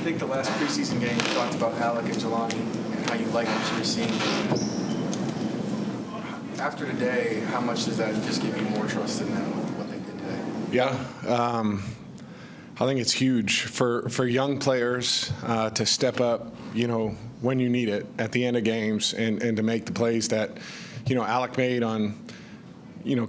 I think the last preseason game you talked about Alec and Jelani and how you liked what you were seeing from them. After today, how much does that just give you more trust in them with what they did today? Yeah, I think it's huge for young players to step up, when you need it at the end of games and to make the plays that, Alec made on,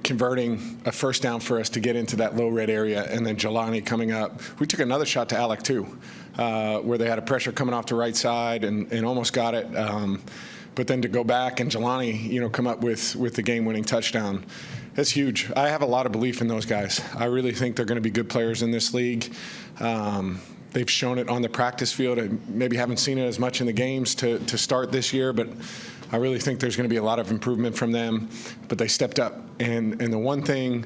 converting a first down for us to get into that low red area, and then Jelani coming up. We took another shot to Alec too, where they had a pressure coming off the right side and almost got it. But then to go back and Jelani, come up with the game-winning touchdown, that's huge. I have a lot of belief in those guys. I really think they're going to be good players in this league. They've shown it on the practice field. I maybe haven't seen it as much in the games to start this year, but I really think there's going to be a lot of improvement from them. But they stepped up. And the one thing,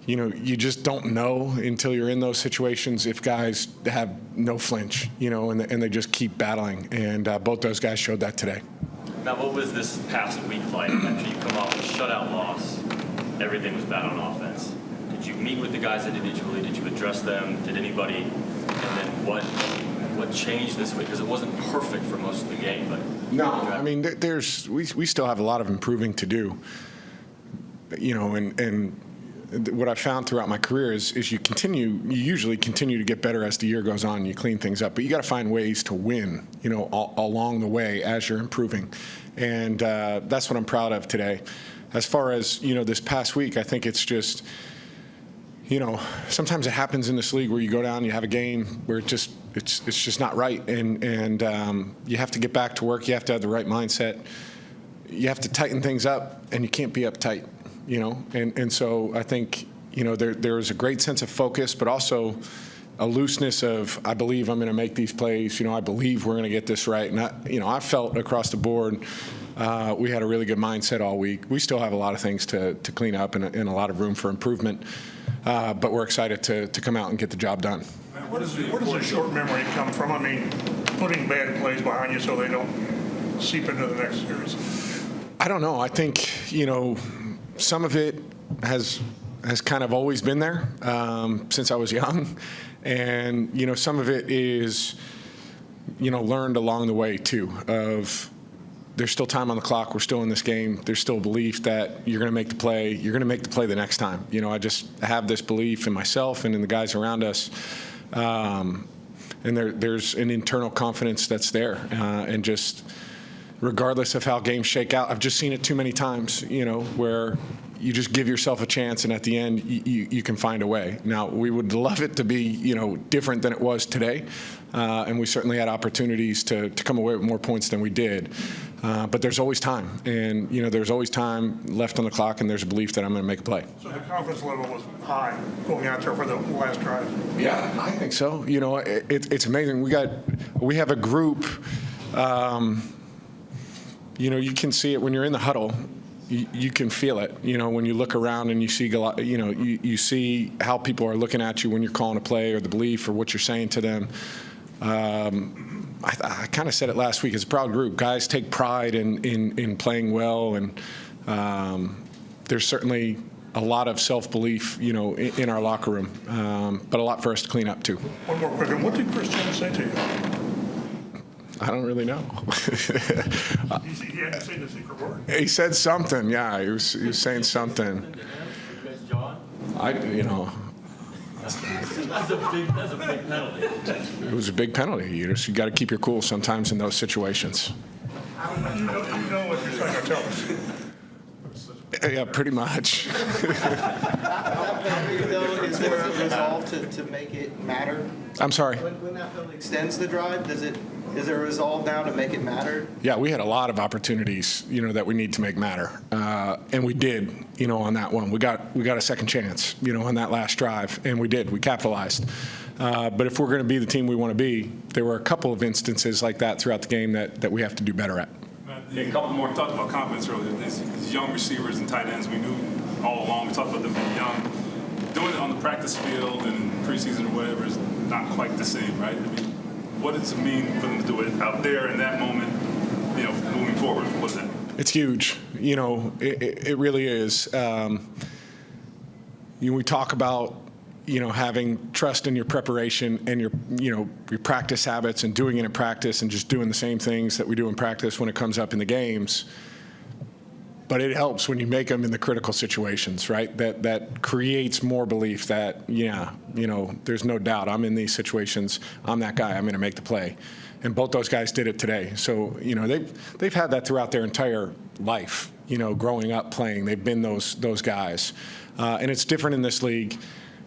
you just don't know until you're in those situations if guys have no flinch, and they just keep battling. And both those guys showed that today. Now, what was this past week like after you come off a shutout loss? Everything was bad on offense. Did you meet with the guys individually? Did you address them? Did anybody? And then what changed this week? Because it wasn't perfect for most of the game, but no. I mean, we still have a lot of improving to do. And what I've found throughout my career is you usually continue to get better as the year goes on. You clean things up, but you got to find ways to win, along the way as you're improving. And that's what I'm proud of today. As far as, this past week, I think it's just, sometimes it happens in this league where you go down, you have a game where it's just not right. And you have to get back to work. You have to have the right mindset. You have to tighten things up, and you can't be uptight. And so I think, there is a great sense of focus, but also a looseness of, I believe I'm going to make these plays. I believe we're going to get this right. And I felt across the board we had a really good mindset all week. We still have a lot of things to clean up and a lot of room for improvement, but we're excited to come out and get the job done. Where does the short memory come from? I mean, putting bad plays behind you so they don't seep into the next series. I don't know. I think, some of it has kind of always been there since I was young. And, some of it is, learned along the way, too, of there's still time on the clock. We're still in this game. There's still a belief that you're going to make the play. You're going to make the play the next time. I just have this belief in myself and in the guys around us. And there's an internal confidence that's there. And just regardless of how games shake out, I've just seen it too many times, where you just give yourself a chance, and at the end, you can find a way. Now, we would love it to be, different than it was today, and we certainly had opportunities to come away with more points than we did. But there's always time, and, there's always time left on the clock, and the's a belief that I'm going to make a play. So the confidence level was high going out there for the last drive? Yeah, I think so. It's amazing. We have a group. You can see it when you're in the huddle. You can feel it, when you look around and you see, you see how people are looking at you when you're calling a play or the belief or what you're saying to them. I kind of said it last week. It's a proud group. Guys take pride in playing well, and there's certainly a lot of self-belief, in our locker room, but a lot for us to clean up too. One more quick one. What did Chris Jones say to you? I don't really know. He hadn't said the secret word. He said something. Yeah, he was saying something. That's a big penalty. It was a big penalty. You got to keep your cool sometimes in those situations. You know what you're trying to tell us. Yeah, pretty much. Is there a resolve to make it matter? I'm sorry? When that penalty extends the drive, is there a resolve now to make it matter? Yeah, we had a lot of opportunities, that we need to make matter. And we did, on that one. We got a second chance, on that last drive, and we did. We capitalized. But if we're going to be the team we want to be, there were a couple of instances like that throughout the game that we have to do better at. A couple more. We talked about confidence earlier. These young receivers and tight ends, we knew all along. We talked about them being young. Doing it on the practice field and preseason or whatever is not quite the same, right? I mean, what does it mean for them to do it out there in that moment, moving forward? What is that? It's huge. It really is. We talk about, having trust in your preparation and your practice habits and doing it in practice and just doing the same things that we do in practice when it comes up in the games. But it helps when you make them in the critical situations, right? That creates more belief that, there's no doubt I'm in these situations. I'm that guy. I'm going to make the play. And both those guys did it today. So, they've had that throughout their entire life, growing up playing. They've been those guys. And it's different in this league.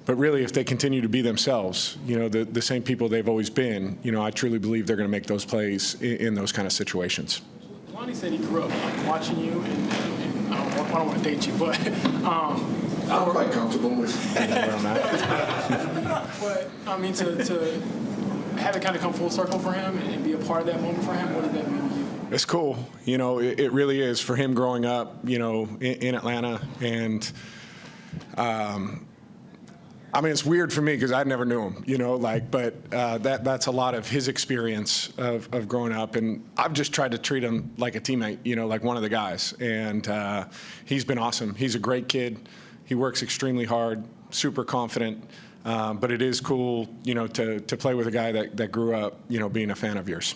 But really, if they continue to be themselves, the same people they've always been, I truly believe they're going to make those plays in those kind of situations. Lonnie said he grew up watching you, and I don't want to date you, but I'm quite comfortable with where I'm at. but I mean to have it kind of come full circle for him and be a part of that moment for him. What does that mean to you? It's cool. It really is for him growing up, in Atlanta. And, it's weird for me because I never knew him, but that's a lot of his experience of growing up. And I've just tried to treat him like a teammate, like one of the guys. And he's been awesome. He's a great kid. He works extremely hard, super confident. But it is cool, to play with a guy that grew up, being a fan of yours.